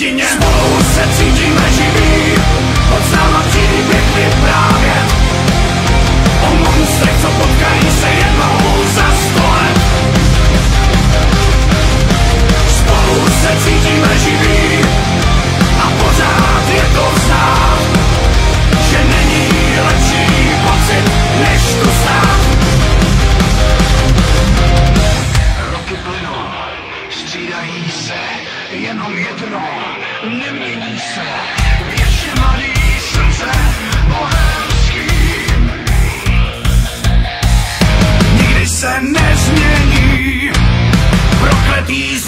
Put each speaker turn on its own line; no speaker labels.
jedině spolu se cítíme živí, od náma příběh vyprávět o monstrech, co potkají se jednou za 100 let. Spolu se cítíme živí a pořád je to znát, že není lepší pocit, než tu stát. Roky plynou, střídají se, jenom jedno nemění se. Ještě mladý srdce bohemský nikdy se nezmění, prokletý